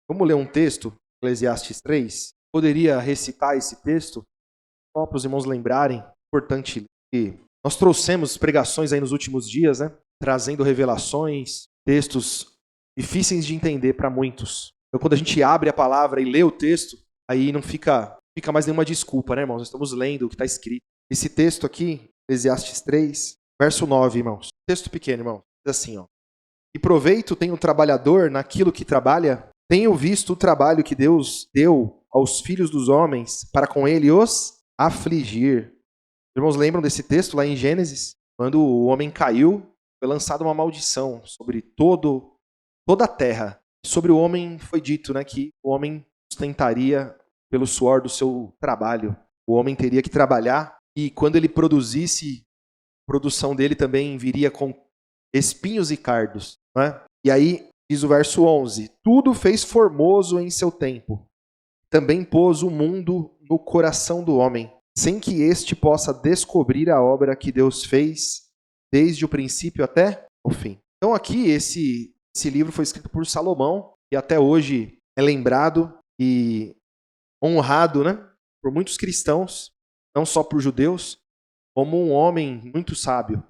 Vamos ler um texto, Eclesiastes 3. Poderia recitar esse texto? Só para os irmãos lembrarem, importante que nós trouxemos pregações aí nos últimos dias, né? Trazendo revelações, textos difíceis de entender para muitos. Então, quando a gente abre a palavra e lê o texto, aí não fica mais nenhuma desculpa, né, irmãos? Nós estamos lendo o que está escrito. Esse texto aqui, Eclesiastes 3, verso 9, irmãos. Texto pequeno, irmão. Diz assim, ó. Que proveito tem o trabalhador naquilo que trabalha? Tenho visto o trabalho que Deus deu aos filhos dos homens para com ele os afligir. Os irmãos lembram desse texto lá em Gênesis? Quando o homem caiu, foi lançada uma maldição sobre toda a terra. Sobre o homem foi dito, né, que o homem sustentaria pelo suor do seu trabalho. O homem teria que trabalhar e quando ele produzisse, a produção dele também viria com espinhos e cardos. Não é? E aí diz o verso 11, tudo fez formoso em seu tempo. Também pôs o mundo no coração do homem, sem que este possa descobrir a obra que Deus fez desde o princípio até o fim. Então aqui esse livro foi escrito por Salomão e até hoje é lembrado e honrado, né, por muitos cristãos, não só por judeus, como um homem muito sábio.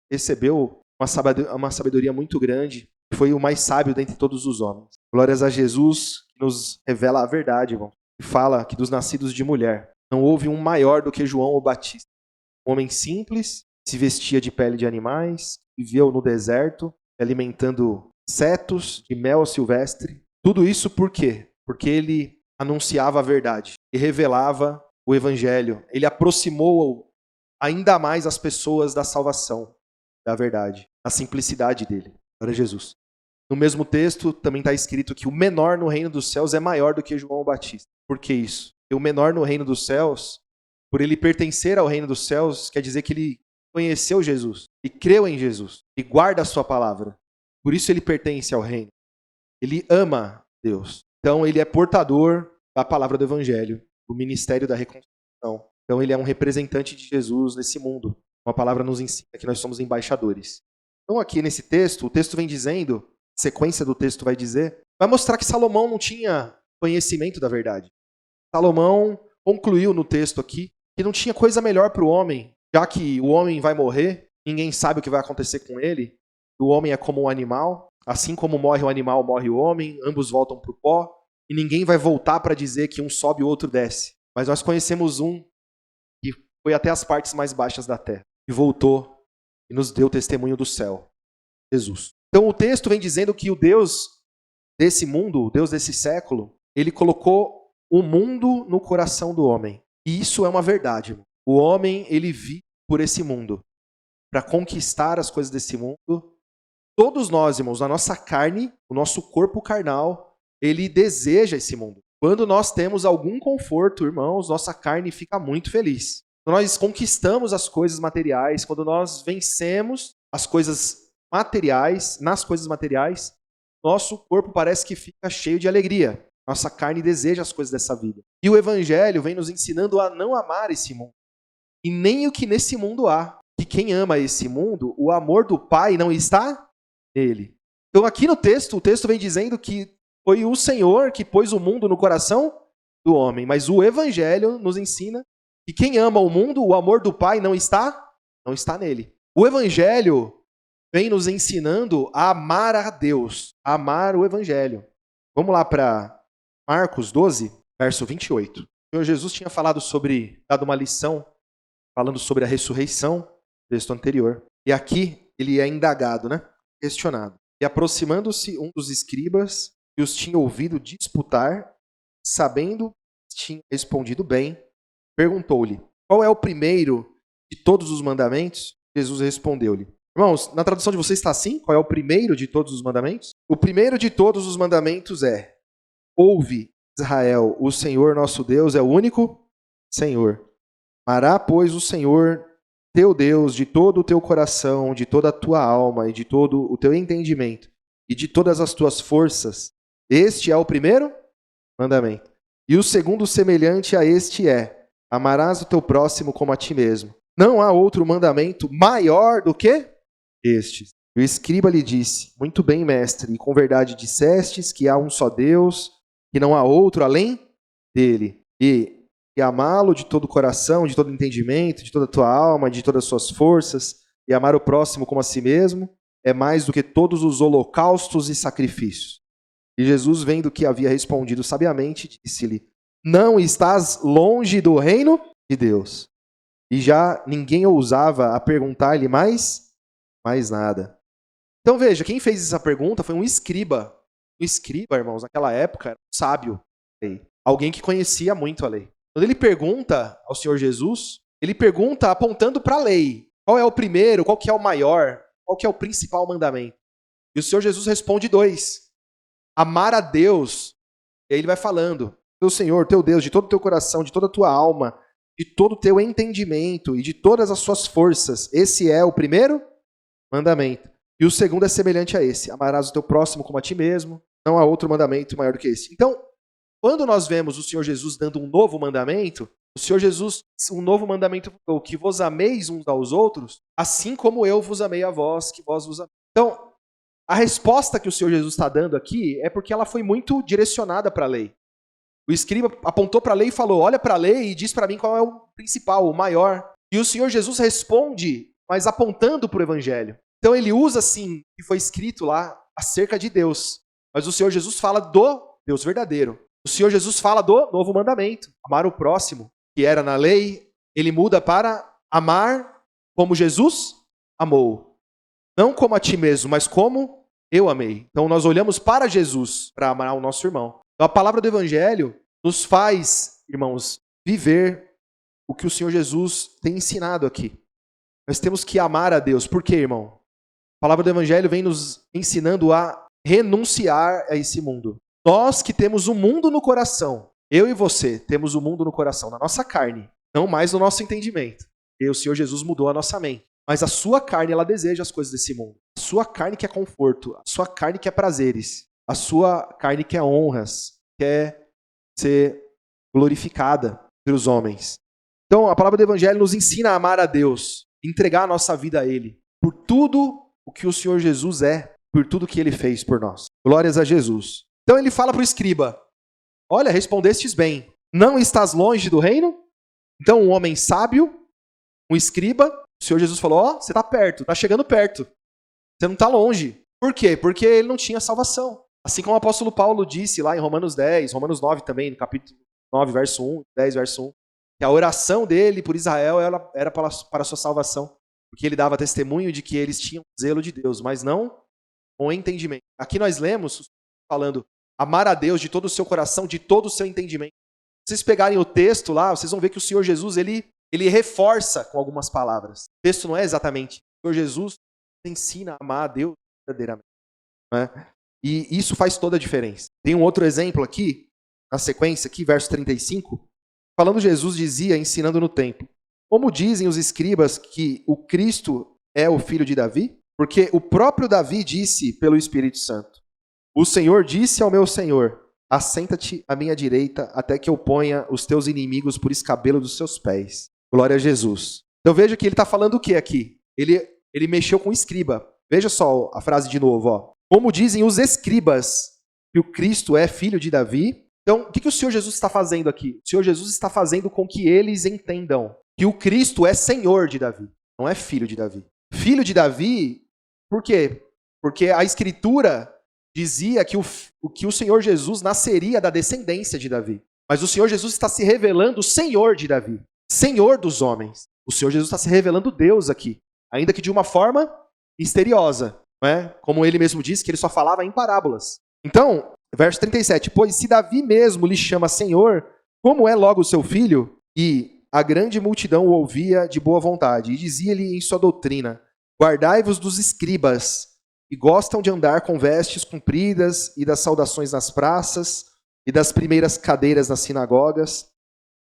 Recebeu uma sabedoria muito grande, foi o mais sábio dentre todos os homens. Glórias a Jesus, que nos revela a verdade, irmão. E fala que dos nascidos de mulher, não houve um maior do que João o Batista. Um homem simples, se vestia de pele de animais, viveu no deserto, alimentando cetos de mel silvestre. Tudo isso por quê? Porque ele anunciava a verdade e revelava o evangelho. Ele aproximou ainda mais as pessoas da salvação, da verdade, a simplicidade dele. Glória a Jesus. No mesmo texto também está escrito que o menor no reino dos céus é maior do que João o Batista. Por que isso? Porque o menor no reino dos céus, por ele pertencer ao reino dos céus, quer dizer que ele conheceu Jesus e creu em Jesus e guarda a sua palavra. Por isso ele pertence ao reino. Ele ama Deus. Então ele é portador da palavra do evangelho, do ministério da reconciliação. Então ele é um representante de Jesus nesse mundo. Uma palavra nos ensina que nós somos embaixadores. Então aqui nesse texto, o texto vem dizendo, a sequência do texto vai dizer, vai mostrar que Salomão não tinha conhecimento da verdade. Salomão concluiu no texto aqui que não tinha coisa melhor para o homem, já que o homem vai morrer, ninguém sabe o que vai acontecer com ele, o homem é como um animal, assim como morre o animal, morre o homem, ambos voltam para o pó, e ninguém vai voltar para dizer que um sobe e o outro desce. Mas nós conhecemos um que foi até as partes mais baixas da terra, e voltou e nos deu testemunho do céu, Jesus. Então o texto vem dizendo que o Deus desse mundo, o Deus desse século, ele colocou o mundo no coração do homem. E isso é uma verdade. Irmão. O homem, ele vive por esse mundo, para conquistar as coisas desse mundo. Todos nós, irmãos, a nossa carne, o nosso corpo carnal, ele deseja esse mundo. Quando nós temos algum conforto, irmãos, nossa carne fica muito feliz. Quando nós conquistamos as coisas materiais, quando nós vencemos as coisas materiais, nas coisas materiais, nosso corpo parece que fica cheio de alegria. Nossa carne deseja as coisas dessa vida. E o evangelho vem nos ensinando a não amar esse mundo. E nem o que nesse mundo há. Que quem ama esse mundo, o amor do Pai não está nele. Então aqui no texto, o texto vem dizendo que foi o Senhor que pôs o mundo no coração do homem. Mas o evangelho nos ensina que quem ama o mundo, o amor do Pai não está nele. O evangelho vem nos ensinando a amar a Deus, a amar o evangelho. Vamos lá para Marcos 12, verso 28. O Senhor Jesus tinha dado uma lição, falando sobre a ressurreição, texto anterior. E aqui ele é indagado, né? Questionado. E aproximando-se um dos escribas, que os tinha ouvido disputar, sabendo que tinha respondido bem, perguntou-lhe, qual é o primeiro de todos os mandamentos? Jesus respondeu-lhe. Irmãos, na tradução de vocês está assim? Qual é o primeiro de todos os mandamentos? O primeiro de todos os mandamentos é: ouve, Israel, o Senhor nosso Deus é o único Senhor. Amará, pois, o Senhor teu Deus de todo o teu coração, de toda a tua alma e de todo o teu entendimento e de todas as tuas forças. Este é o primeiro mandamento. E o segundo semelhante a este é: amarás o teu próximo como a ti mesmo. Não há outro mandamento maior do que estes. O escriba lhe disse: muito bem, mestre, e com verdade dissestes que há um só Deus, que não há outro além dele, e amá-lo de todo o coração, de todo o entendimento, de toda a tua alma, de todas as suas forças, e amar o próximo como a si mesmo, é mais do que todos os holocaustos e sacrifícios. E Jesus, vendo que havia respondido sabiamente, disse-lhe: não estás longe do reino de Deus. E já ninguém ousava a perguntar-lhe mais nada. Então veja, quem fez essa pergunta foi um escriba. Um escriba, irmãos, naquela época, era um sábio. Alguém que conhecia muito a lei. Quando ele pergunta ao Senhor Jesus, ele pergunta apontando para a lei. Qual é o primeiro, qual que é o maior, qual que é o principal mandamento? E o Senhor Jesus responde 2. Amar a Deus. E aí ele vai falando: teu Senhor, teu Deus, de todo o teu coração, de toda a tua alma, de todo o teu entendimento e de todas as suas forças. Esse é o primeiro mandamento. E o segundo é semelhante a esse: amarás o teu próximo como a ti mesmo. Não há outro mandamento maior do que esse. Então, quando nós vemos o Senhor Jesus dando um novo mandamento, o Senhor Jesus, um novo mandamento, que vos ameis uns aos outros, assim como eu vos amei a vós, que vós vos amei. Então, a resposta que o Senhor Jesus está dando aqui é porque ela foi muito direcionada para a lei. O escriba apontou para a lei e falou: olha para a lei e diz para mim qual é o principal, o maior. E o Senhor Jesus responde, mas apontando para o evangelho. Então ele usa, sim, o que foi escrito lá acerca de Deus. Mas o Senhor Jesus fala do Deus verdadeiro. O Senhor Jesus fala do novo mandamento: amar o próximo, que era na lei. Ele muda para amar como Jesus amou. Não como a ti mesmo, mas como eu amei. Então nós olhamos para Jesus para amar o nosso irmão. Então a palavra do evangelho nos faz, irmãos, viver o que o Senhor Jesus tem ensinado aqui. Nós temos que amar a Deus. Por quê, irmão? A palavra do evangelho vem nos ensinando a renunciar a esse mundo. Nós que temos o mundo no coração, eu e você temos o mundo no coração, na nossa carne, não mais no nosso entendimento. E o Senhor Jesus mudou a nossa mente. Mas a sua carne, ela deseja as coisas desse mundo. A sua carne quer conforto, a sua carne quer prazeres, a sua carne quer honras, quer ser glorificada pelos homens. Então, a palavra do evangelho nos ensina a amar a Deus, entregar a nossa vida a Ele, por tudo o que o Senhor Jesus é, por tudo que Ele fez por nós. Glórias a Jesus. Então ele fala para o escriba: olha, respondestes bem, não estás longe do reino? Então um homem sábio, um escriba, o Senhor Jesus falou: ó, você está perto, está chegando perto, você não está longe. Por quê? Porque ele não tinha salvação. Assim como o apóstolo Paulo disse lá em Romanos 10, Romanos 9 também, no capítulo 9, verso 1, 10, verso 1, que a oração dele por Israel era para a sua salvação, porque ele dava testemunho de que eles tinham zelo de Deus, mas não com entendimento. Aqui nós lemos falando: amar a Deus de todo o seu coração, de todo o seu entendimento. Se vocês pegarem o texto lá, vocês vão ver que o Senhor Jesus, ele reforça com algumas palavras. O texto não é exatamente. O Senhor Jesus ensina a amar a Deus verdadeiramente. Né? E isso faz toda a diferença. Tem um outro exemplo aqui, na sequência, aqui, verso 35. Falando, Jesus dizia, ensinando no templo: como dizem os escribas que o Cristo é o filho de Davi? Porque o próprio Davi disse pelo Espírito Santo: o Senhor disse ao meu Senhor: assenta-te à minha direita até que eu ponha os teus inimigos por escabelo dos seus pés. Glória a Jesus. Então veja que ele está falando o que aqui? Ele mexeu com o escriba. Veja só a frase de novo. Ó. Como dizem os escribas que o Cristo é filho de Davi. Então o que o Senhor Jesus está fazendo aqui? O Senhor Jesus está fazendo com que eles entendam que o Cristo é Senhor de Davi, não é filho de Davi. Filho de Davi, por quê? Porque a Escritura dizia que o Senhor Jesus nasceria da descendência de Davi. Mas o Senhor Jesus está se revelando Senhor de Davi, Senhor dos homens. O Senhor Jesus está se revelando Deus aqui, ainda que de uma forma misteriosa, não é? Como ele mesmo disse, que ele só falava em parábolas. Então, verso 37, pois se Davi mesmo lhe chama Senhor, como é logo seu filho? E a grande multidão o ouvia de boa vontade, e dizia-lhe em sua doutrina: guardai-vos dos escribas, que gostam de andar com vestes compridas, e das saudações nas praças, e das primeiras cadeiras nas sinagogas,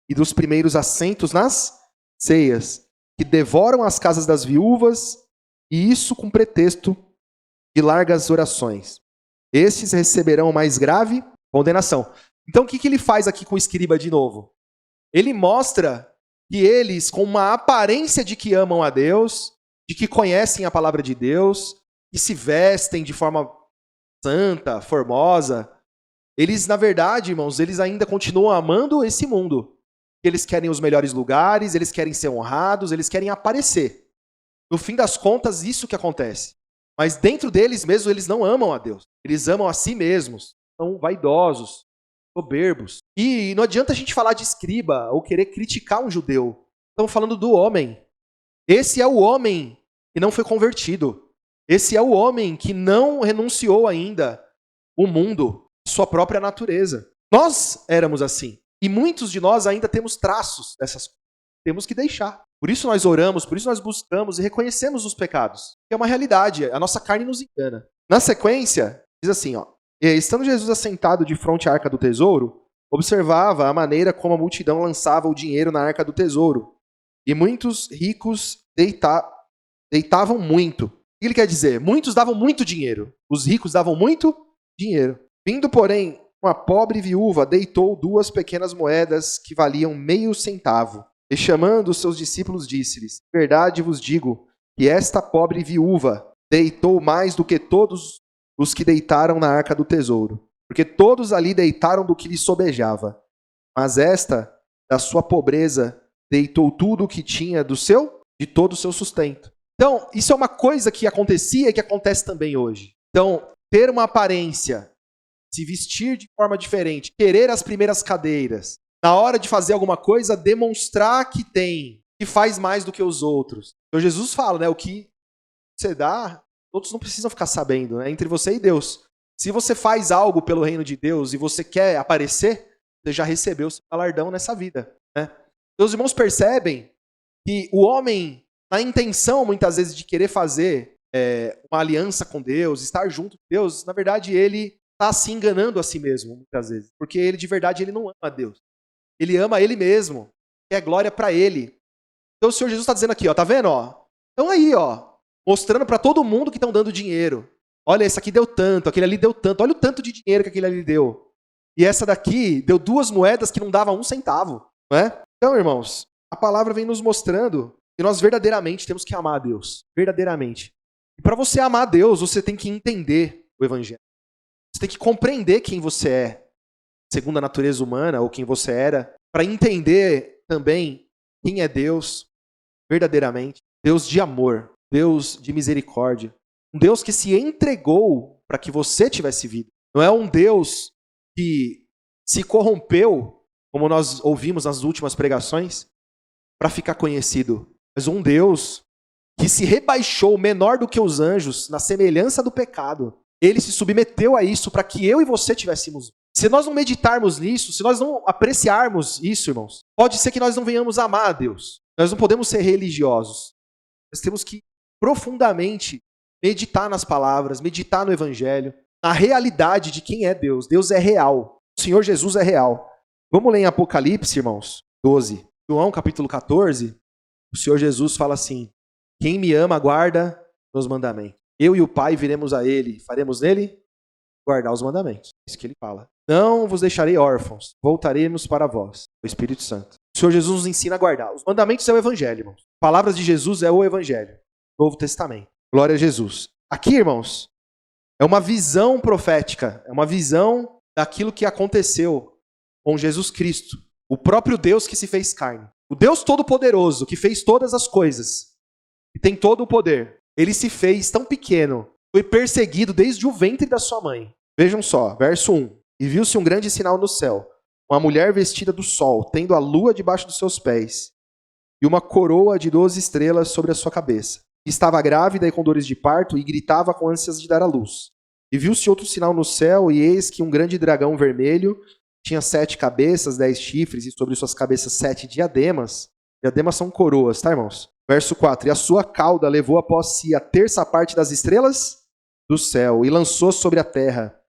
e dos primeiros assentos nas ceias, que devoram as casas das viúvas, e isso com pretexto de largas orações. Estes receberão mais grave condenação. Então o que ele faz aqui com o escriba de novo? Ele mostra que eles, com uma aparência de que amam a Deus, de que conhecem a palavra de Deus, que se vestem de forma santa, formosa, Eles, na verdade, irmãos, eles ainda continuam amando esse mundo. Eles querem os melhores lugares, eles querem ser honrados, eles querem aparecer. No fim das contas, isso que acontece. Mas dentro deles mesmos, eles não amam a Deus. Eles amam a si mesmos. São vaidosos, soberbos. E não adianta a gente falar de escriba ou querer criticar um judeu. Estamos falando do homem. Esse é o homem que não foi convertido. Esse é o homem que não renunciou ainda o mundo, sua própria natureza. Nós éramos assim. E muitos de nós ainda temos traços dessas coisas. Temos que deixar. Por isso nós oramos, por isso nós buscamos e reconhecemos os pecados. É uma realidade, a nossa carne nos engana. Na sequência, diz assim, ó. Estando Jesus assentado de frente à arca do tesouro, observava a maneira como a multidão lançava o dinheiro na arca do tesouro. E muitos ricos deitavam muito. O que ele quer dizer? Muitos davam muito dinheiro. Os ricos davam muito dinheiro. Vindo, porém, uma pobre viúva deitou 2 pequenas moedas que valiam meio centavo. E chamando os seus discípulos, disse-lhes: verdade vos digo que esta pobre viúva deitou mais do que todos os que deitaram na arca do tesouro. Porque todos ali deitaram do que lhe sobejava. Mas esta, da sua pobreza, deitou tudo o que tinha de todo o seu sustento. Então, isso é uma coisa que acontecia e que acontece também hoje. Então, ter uma aparência, se vestir de forma diferente, querer as primeiras cadeiras, na hora de fazer alguma coisa, demonstrar que faz mais do que os outros. Então Jesus fala, né, o que você dá, outros não precisam ficar sabendo, né, entre você e Deus. Se você faz algo pelo reino de Deus e você quer aparecer, você já recebeu o seu galardão nessa vida, né? Então, os irmãos percebem que o homem, na intenção, muitas vezes, de querer fazer uma aliança com Deus, estar junto com Deus, na verdade, ele está se enganando a si mesmo, muitas vezes. Porque ele, de verdade, ele não ama a Deus. Ele ama ele mesmo, quer glória para ele. Então o Senhor Jesus está dizendo aqui, ó, tá vendo? Estão aí, ó, mostrando para todo mundo que estão dando dinheiro. Olha, esse aqui deu tanto, aquele ali deu tanto. Olha o tanto de dinheiro que aquele ali deu. E essa daqui deu 2 moedas que não dava 1 centavo. Não é? Então, irmãos, a palavra vem nos mostrando que nós verdadeiramente temos que amar a Deus. Verdadeiramente. E para você amar a Deus, você tem que entender o Evangelho. Você tem que compreender quem você é, segundo a natureza humana, ou quem você era, para entender também quem é Deus verdadeiramente. Deus de amor, Deus de misericórdia. Um Deus que se entregou para que você tivesse vida. Não é um Deus que se corrompeu, como nós ouvimos nas últimas pregações, para ficar conhecido. Mas um Deus que se rebaixou menor do que os anjos, na semelhança do pecado. Ele se submeteu a isso para que eu e você tivéssemos. Se nós não meditarmos nisso, se nós não apreciarmos isso, irmãos, pode ser que nós não venhamos a amar a Deus. Nós não podemos ser religiosos. Nós temos que profundamente meditar nas palavras, meditar no Evangelho, na realidade de quem é Deus. Deus é real. O Senhor Jesus é real. Vamos ler em Apocalipse, irmãos, 12. João, capítulo 14, o Senhor Jesus fala assim: quem me ama, guarda meus mandamentos. Eu e o Pai viremos a Ele, faremos nele guardar os mandamentos. É isso que ele fala. Não vos deixarei órfãos, voltaremos para vós, o Espírito Santo. O Senhor Jesus nos ensina a guardar. Os mandamentos é o Evangelho, irmãos. Palavras de Jesus é o Evangelho. Novo Testamento. Glória a Jesus. Aqui, irmãos, é uma visão profética. É uma visão daquilo que aconteceu com Jesus Cristo. O próprio Deus que se fez carne. O Deus Todo-Poderoso, que fez todas as coisas. E tem todo o poder. Ele se fez tão pequeno. Foi perseguido desde o ventre da sua mãe. Vejam só, verso 1. E viu-se um grande sinal no céu. Uma mulher vestida do sol, tendo a lua debaixo dos seus pés. E uma coroa de 12 estrelas sobre a sua cabeça. Estava grávida e com dores de parto e gritava com ânsias de dar à luz. E viu-se outro sinal no céu, e eis que um grande dragão vermelho tinha 7 cabeças, 10 chifres, e sobre suas cabeças 7 diademas. Diademas são coroas, tá, irmãos? Verso 4. E a sua cauda levou após si a terça parte das estrelas do céu, e lançou sobre a terra.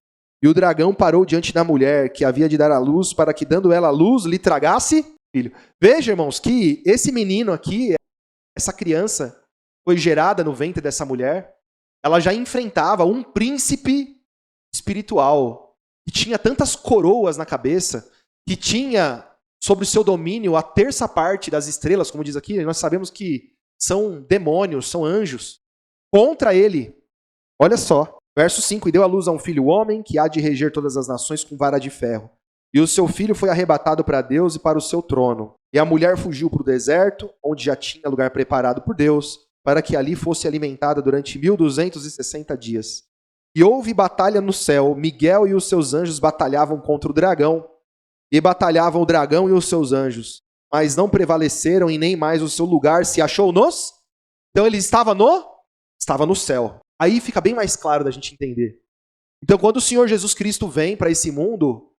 E o dragão parou diante da mulher, que havia de dar à luz, para que, dando ela à luz, lhe tragasse filho. Veja, irmãos, que esse menino aqui, essa criança, foi gerada no ventre dessa mulher, ela já enfrentava um príncipe espiritual, que tinha tantas coroas na cabeça, que tinha sobre o seu domínio a terça parte das estrelas, como diz aqui, nós sabemos que são demônios, são anjos, contra ele. Olha só, Verso 5, e deu à luz a um filho homem, que há de reger todas as nações com vara de ferro. E o seu filho foi arrebatado para Deus e para o seu trono. E a mulher fugiu para o deserto, onde já tinha lugar preparado por Deus, para que ali fosse alimentada durante 1260 dias. E houve batalha no céu, Miguel e os seus anjos batalhavam contra o dragão, e batalhavam o dragão e os seus anjos, mas não prevaleceram e nem mais o seu lugar se achou nos... Então ele estava no céu. Aí fica bem mais claro da gente entender. Então quando o Senhor Jesus Cristo vem para esse mundo,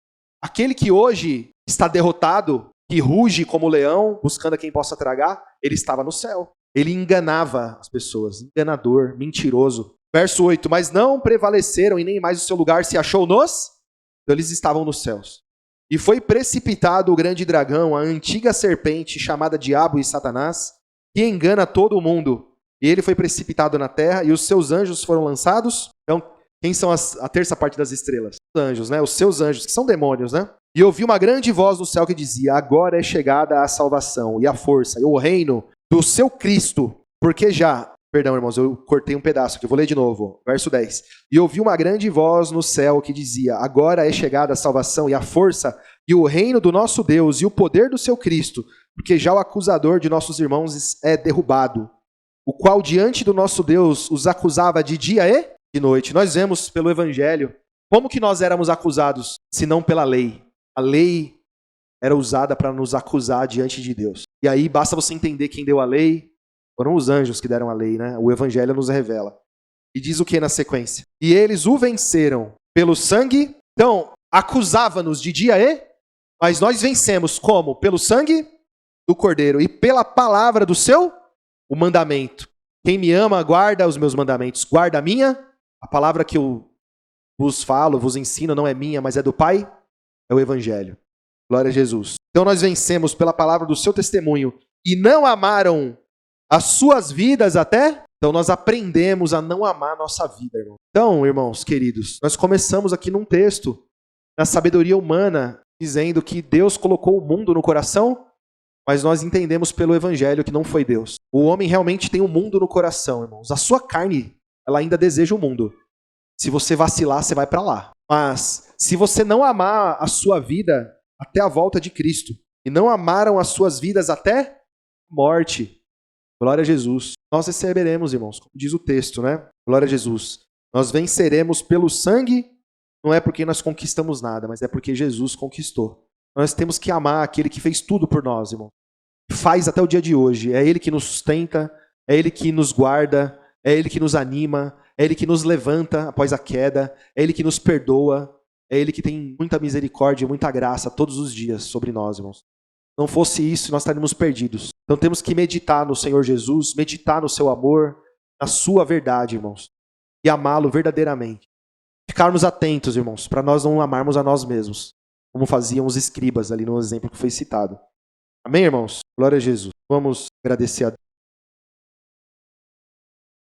aquele que hoje está derrotado, que ruge como leão, buscando a quem possa tragar, ele estava no céu. Ele enganava as pessoas, enganador, mentiroso. Verso 8, mas não prevaleceram e nem mais o seu lugar se achou nos... Então eles estavam nos céus. E foi precipitado o grande dragão, a antiga serpente, chamada Diabo e Satanás, que engana todo o mundo. E ele foi precipitado na terra, e os seus anjos foram lançados. Então, quem são a terça parte das estrelas? Os anjos, né? Os seus anjos, que são demônios, né? E ouvi uma grande voz no céu que dizia, agora é chegada a salvação, e a força, e o reino do seu Cristo, porque já... Perdão, irmãos, eu cortei um pedaço aqui, eu vou ler de novo. Verso 10. E ouvi uma grande voz no céu que dizia, agora é chegada a salvação e a força e o reino do nosso Deus e o poder do seu Cristo, porque já o acusador de nossos irmãos é derrubado, o qual diante do nosso Deus os acusava de dia e de noite. Nós vemos pelo Evangelho como que nós éramos acusados, se não pela lei. A lei era usada para nos acusar diante de Deus. E aí basta você entender quem deu a lei. Foram os anjos que deram a lei, né? O Evangelho nos revela. E diz o que na sequência? E eles o venceram pelo sangue. Então, acusava-nos de dia e... Mas nós vencemos como? Pelo sangue do Cordeiro e pela palavra do seu o mandamento. Quem me ama, guarda os meus mandamentos. Guarda a minha. A palavra que eu vos falo, vos ensino, não é minha, mas é do Pai. É o Evangelho. Glória a Jesus. Então nós vencemos pela palavra do seu testemunho. E não amaram as suas vidas até? Então nós aprendemos a não amar a nossa vida, irmão. Então, irmãos queridos, nós começamos aqui num texto, na sabedoria humana, dizendo que Deus colocou o mundo no coração, mas nós entendemos pelo Evangelho que não foi Deus. O homem realmente tem o mundo no coração, irmãos. A sua carne, ela ainda deseja o mundo. Se você vacilar, você vai para lá. Mas se você não amar a sua vida até a volta de Cristo, e não amaram as suas vidas até a morte, glória a Jesus. Nós receberemos, irmãos, como diz o texto, né? Glória a Jesus. Nós venceremos pelo sangue, não é porque nós conquistamos nada, mas é porque Jesus conquistou. Nós temos que amar aquele que fez tudo por nós, irmão. Faz até o dia de hoje. É Ele que nos sustenta, é Ele que nos guarda, é Ele que nos anima, é Ele que nos levanta após a queda, é Ele que nos perdoa, é Ele que tem muita misericórdia e muita graça todos os dias sobre nós, irmãos. Não fosse isso, nós estaríamos perdidos. Então temos que meditar no Senhor Jesus, meditar no seu amor, na sua verdade, irmãos. E amá-lo verdadeiramente. Ficarmos atentos, irmãos, para nós não amarmos a nós mesmos, como faziam os escribas ali no exemplo que foi citado. Amém, irmãos? Glória a Jesus. Vamos agradecer a Deus.